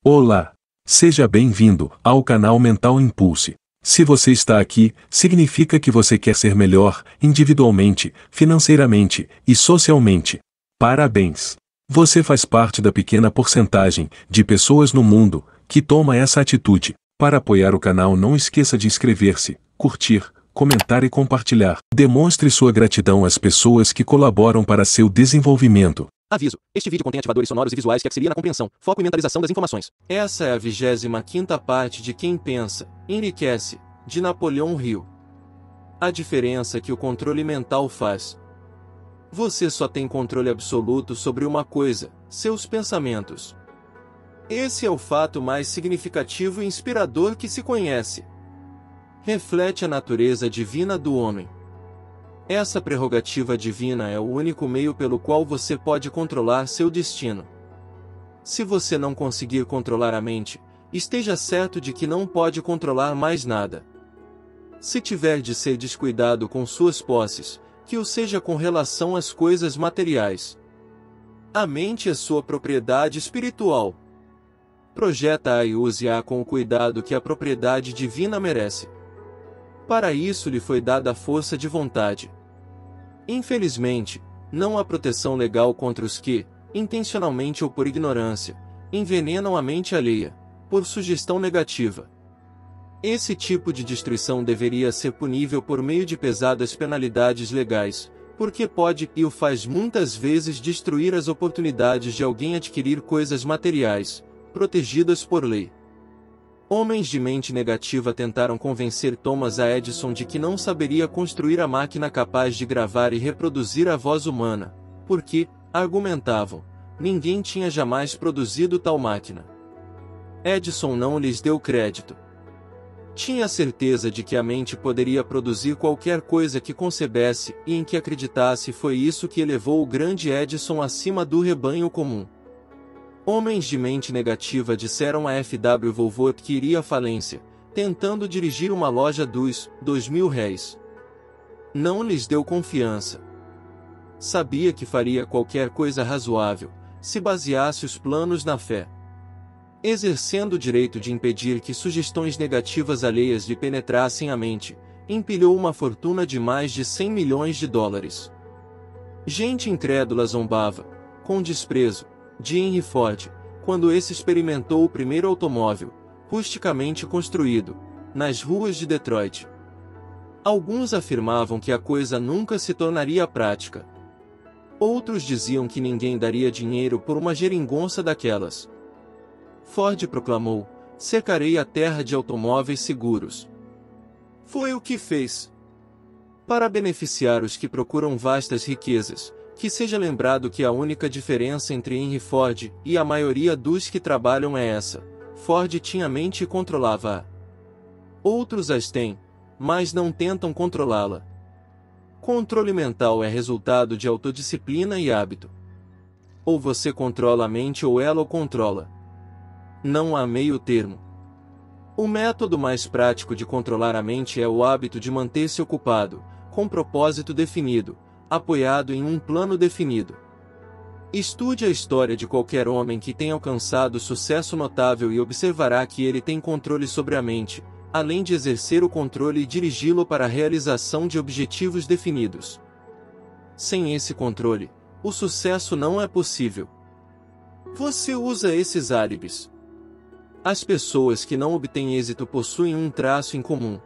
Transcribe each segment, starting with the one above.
Olá! Seja bem-vindo ao canal Mental Impulse. Se você está aqui, significa que você quer ser melhor, individualmente, financeiramente e socialmente. Parabéns! Você faz parte da pequena porcentagem de pessoas no mundo que toma essa atitude. Para apoiar o canal, não esqueça de inscrever-se, curtir, comentar e compartilhar. Demonstre sua gratidão às pessoas que colaboram para seu desenvolvimento. Aviso: este vídeo contém ativadores sonoros e visuais que auxiliam na compreensão, foco e mentalização das informações. Essa é a 25ª parte de Quem Pensa, Enriquece, de Napoleão Hill. A diferença que o controle mental faz. Você só tem controle absoluto sobre uma coisa: seus pensamentos. Esse é o fato mais significativo e inspirador que se conhece. Reflete a natureza divina do homem. Essa prerrogativa divina é o único meio pelo qual você pode controlar seu destino. Se você não conseguir controlar a mente, esteja certo de que não pode controlar mais nada. Se tiver de ser descuidado com suas posses, que o seja com relação às coisas materiais. A mente é sua propriedade espiritual. Projeta-a e use-a com o cuidado que a propriedade divina merece. Para isso lhe foi dada a força de vontade. Infelizmente, não há proteção legal contra os que, intencionalmente ou por ignorância, envenenam a mente alheia, por sugestão negativa. Esse tipo de destruição deveria ser punível por meio de pesadas penalidades legais, porque pode e o faz muitas vezes destruir as oportunidades de alguém adquirir coisas materiais, protegidas por lei. Homens de mente negativa tentaram convencer Thomas A. Edison de que não saberia construir a máquina capaz de gravar e reproduzir a voz humana, porque, argumentavam, ninguém tinha jamais produzido tal máquina. Edison não lhes deu crédito. Tinha certeza de que a mente poderia produzir qualquer coisa que concebesse e em que acreditasse. Foi isso que elevou o grande Edison acima do rebanho comum. Homens de mente negativa disseram a F.W. Wolfowitz que iria à falência, tentando dirigir uma loja dos R$ 2.000. Não lhes deu confiança. Sabia que faria qualquer coisa razoável, se baseasse os planos na fé. Exercendo o direito de impedir que sugestões negativas alheias lhe penetrassem a mente, empilhou uma fortuna de mais de US$ 100 milhões. Gente incrédula zombava, com desprezo, de Henry Ford, quando esse experimentou o primeiro automóvel, rusticamente construído, nas ruas de Detroit. Alguns afirmavam que a coisa nunca se tornaria prática. Outros diziam que ninguém daria dinheiro por uma geringonça daquelas. Ford proclamou: cercarei a terra de automóveis seguros. Foi o que fez. Para beneficiar os que procuram vastas riquezas, que seja lembrado que a única diferença entre Henry Ford e a maioria dos que trabalham é essa: Ford tinha mente e controlava-a. Outros as têm, mas não tentam controlá-la. Controle mental é resultado de autodisciplina e hábito. Ou você controla a mente ou ela o controla. Não há meio termo. O método mais prático de controlar a mente é o hábito de manter-se ocupado, com propósito definido, apoiado em um plano definido. Estude a história de qualquer homem que tenha alcançado sucesso notável e observará que ele tem controle sobre a mente, além de exercer o controle e dirigi-lo para a realização de objetivos definidos. Sem esse controle, o sucesso não é possível. Você usa esses álibis. As pessoas que não obtêm êxito possuem um traço em comum.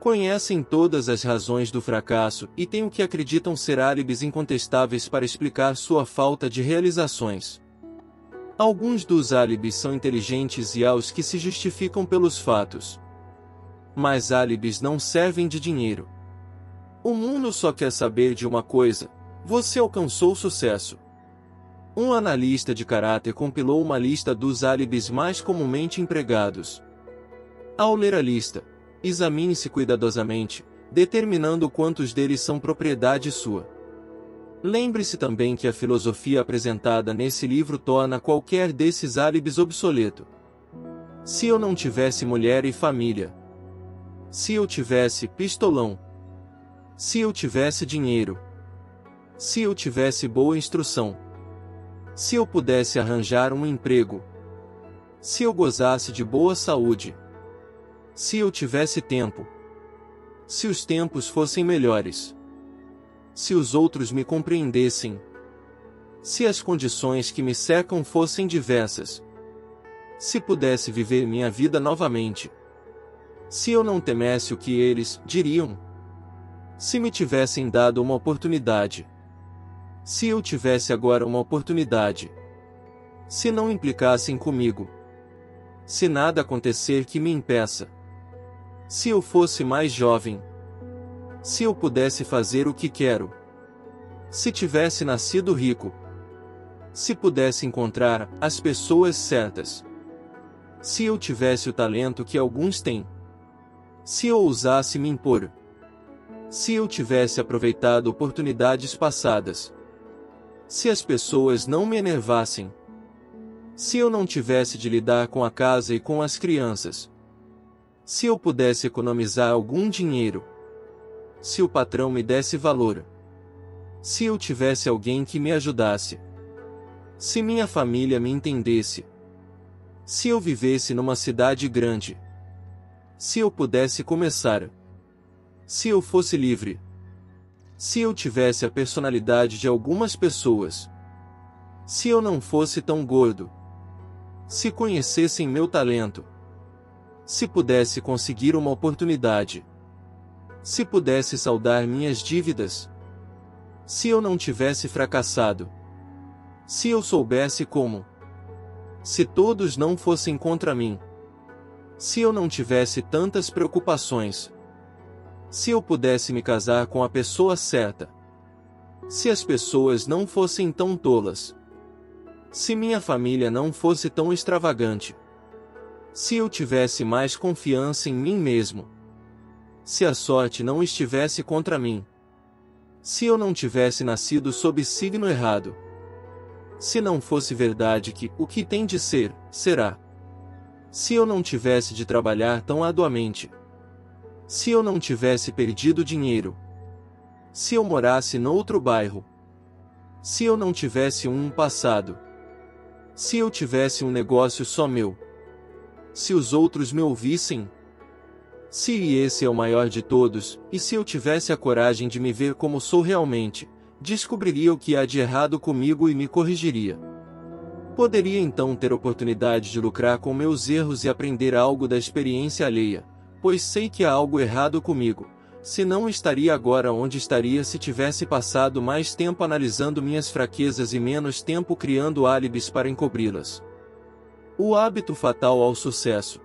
Conhecem todas as razões do fracasso e têm o que acreditam ser álibis incontestáveis para explicar sua falta de realizações. Alguns dos álibis são inteligentes e há os que se justificam pelos fatos. Mas álibis não servem de dinheiro. O mundo só quer saber de uma coisa: você alcançou sucesso. Um analista de caráter compilou uma lista dos álibis mais comumente empregados. Ao ler a lista, examine-se cuidadosamente, determinando quantos deles são propriedade sua. Lembre-se também que a filosofia apresentada nesse livro torna qualquer desses álibis obsoleto. Se eu não tivesse mulher e família. Se eu tivesse pistolão. Se eu tivesse dinheiro. Se eu tivesse boa instrução. Se eu pudesse arranjar um emprego. Se eu gozasse de boa saúde. Se eu tivesse tempo. Se os tempos fossem melhores. Se os outros me compreendessem. Se as condições que me cercam fossem diversas. Se pudesse viver minha vida novamente. Se eu não temesse o que eles diriam. Se me tivessem dado uma oportunidade. Se eu tivesse agora uma oportunidade. Se não implicassem comigo. Se nada acontecer que me impeça. Se eu fosse mais jovem. Se eu pudesse fazer o que quero. Se tivesse nascido rico. Se pudesse encontrar as pessoas certas. Se eu tivesse o talento que alguns têm. Se eu ousasse me impor. Se eu tivesse aproveitado oportunidades passadas. Se as pessoas não me enervassem. Se eu não tivesse de lidar com a casa e com as crianças. Se eu pudesse economizar algum dinheiro. Se o patrão me desse valor. Se eu tivesse alguém que me ajudasse. Se minha família me entendesse. Se eu vivesse numa cidade grande. Se eu pudesse começar. Se eu fosse livre. Se eu tivesse a personalidade de algumas pessoas. Se eu não fosse tão gordo. Se conhecessem meu talento. Se pudesse conseguir uma oportunidade. Se pudesse saldar minhas dívidas. Se eu não tivesse fracassado. Se eu soubesse como. Se todos não fossem contra mim. Se eu não tivesse tantas preocupações. Se eu pudesse me casar com a pessoa certa. Se as pessoas não fossem tão tolas. Se minha família não fosse tão extravagante. Se eu tivesse mais confiança em mim mesmo. Se a sorte não estivesse contra mim. Se eu não tivesse nascido sob signo errado. Se não fosse verdade que o que tem de ser, será. Se eu não tivesse de trabalhar tão arduamente. Se eu não tivesse perdido dinheiro. Se eu morasse noutro bairro. Se eu não tivesse um passado. Se eu tivesse um negócio só meu. Se os outros me ouvissem. Se esse é o maior de todos, e se eu tivesse a coragem de me ver como sou realmente, descobriria o que há de errado comigo e me corrigiria. Poderia então ter oportunidade de lucrar com meus erros e aprender algo da experiência alheia, pois sei que há algo errado comigo, senão estaria agora onde estaria se tivesse passado mais tempo analisando minhas fraquezas e menos tempo criando álibis para encobri-las. O hábito fatal ao sucesso.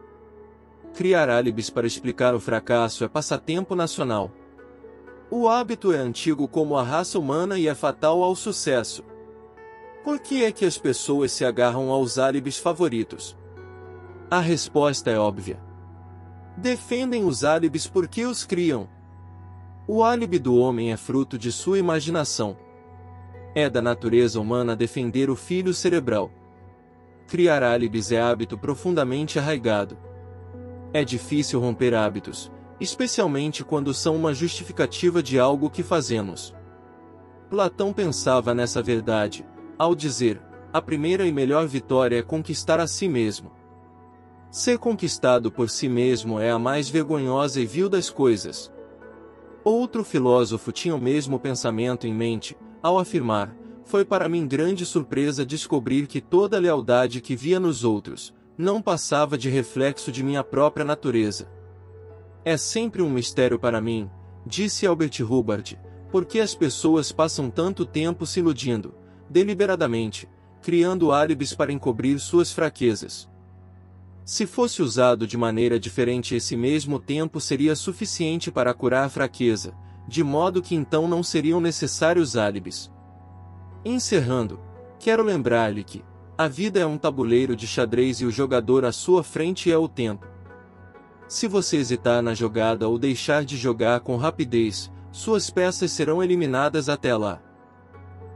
Criar álibis para explicar o fracasso é passatempo nacional. O hábito é antigo como a raça humana e é fatal ao sucesso. Por que é que as pessoas se agarram aos álibis favoritos? A resposta é óbvia. Defendem os álibis porque os criam. O álibi do homem é fruto de sua imaginação. É da natureza humana defender o filho cerebral. Criar álibis é hábito profundamente arraigado. É difícil romper hábitos, especialmente quando são uma justificativa de algo que fazemos. Platão pensava nessa verdade, ao dizer: a primeira e melhor vitória é conquistar a si mesmo. Ser conquistado por si mesmo é a mais vergonhosa e vil das coisas. Outro filósofo tinha o mesmo pensamento em mente, ao afirmar: foi para mim grande surpresa descobrir que toda a lealdade que via nos outros, não passava de reflexo de minha própria natureza. É sempre um mistério para mim, disse Albert Hubbard, porque as pessoas passam tanto tempo se iludindo, deliberadamente, criando álibis para encobrir suas fraquezas. Se fosse usado de maneira diferente, esse mesmo tempo seria suficiente para curar a fraqueza, de modo que então não seriam necessários álibis. Encerrando, quero lembrar-lhe que a vida é um tabuleiro de xadrez e o jogador à sua frente é o tempo. Se você hesitar na jogada ou deixar de jogar com rapidez, suas peças serão eliminadas até lá.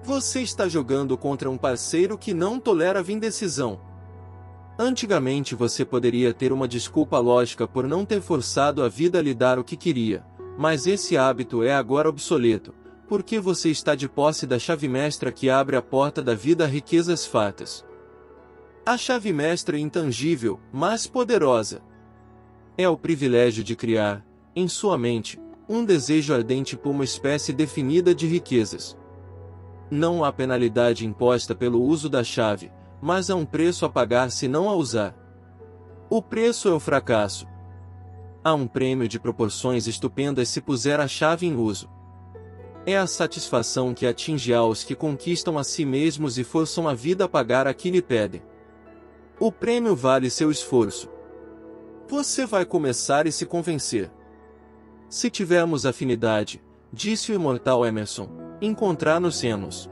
Você está jogando contra um parceiro que não tolera a indecisão. Antigamente você poderia ter uma desculpa lógica por não ter forçado a vida a lhe dar o que queria, mas esse hábito é agora obsoleto, porque você está de posse da chave mestra que abre a porta da vida a riquezas fartas. A chave mestra intangível, mas poderosa. É o privilégio de criar, em sua mente, um desejo ardente por uma espécie definida de riquezas. Não há penalidade imposta pelo uso da chave, mas há um preço a pagar se não a usar. O preço é o fracasso. Há um prêmio de proporções estupendas se puser a chave em uso. É a satisfação que atinge aos que conquistam a si mesmos e forçam a vida a pagar a que lhe pedem. O prêmio vale seu esforço. Você vai começar e se convencer. Se tivermos afinidade, disse o imortal Emerson, encontrar-nos-emos.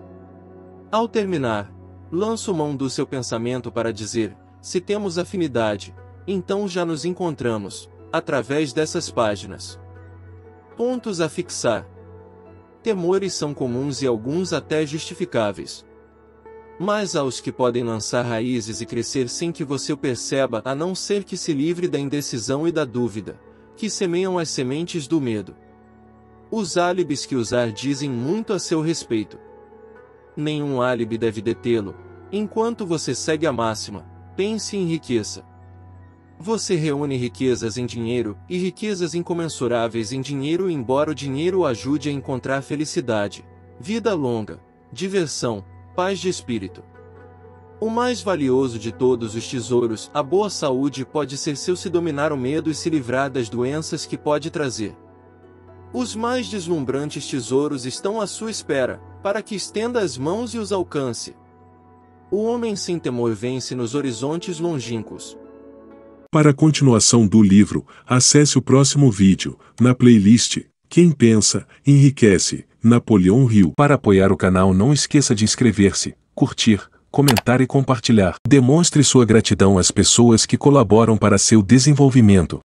Ao terminar, lanço mão do seu pensamento para dizer, se temos afinidade, então já nos encontramos, através dessas páginas. Pontos a fixar. Temores são comuns e alguns até justificáveis. Mas há os que podem lançar raízes e crescer sem que você o perceba, a não ser que se livre da indecisão e da dúvida, que semeiam as sementes do medo. Os álibis que usar dizem muito a seu respeito. Nenhum álibi deve detê-lo, enquanto você segue a máxima, pense e enriqueça. Você reúne riquezas em dinheiro, e riquezas incomensuráveis em dinheiro, embora o dinheiro o ajude a encontrar felicidade, vida longa, diversão, paz de espírito. O mais valioso de todos os tesouros, a boa saúde, pode ser seu se dominar o medo e se livrar das doenças que pode trazer. Os mais deslumbrantes tesouros estão à sua espera, para que estenda as mãos e os alcance. O homem sem temor vence nos horizontes longínquos. Para a continuação do livro, acesse o próximo vídeo, na playlist Quem Pensa, Enriquece, Napoleão Hill. Para apoiar o canal, não esqueça de inscrever-se, curtir, comentar e compartilhar. Demonstre sua gratidão às pessoas que colaboram para seu desenvolvimento.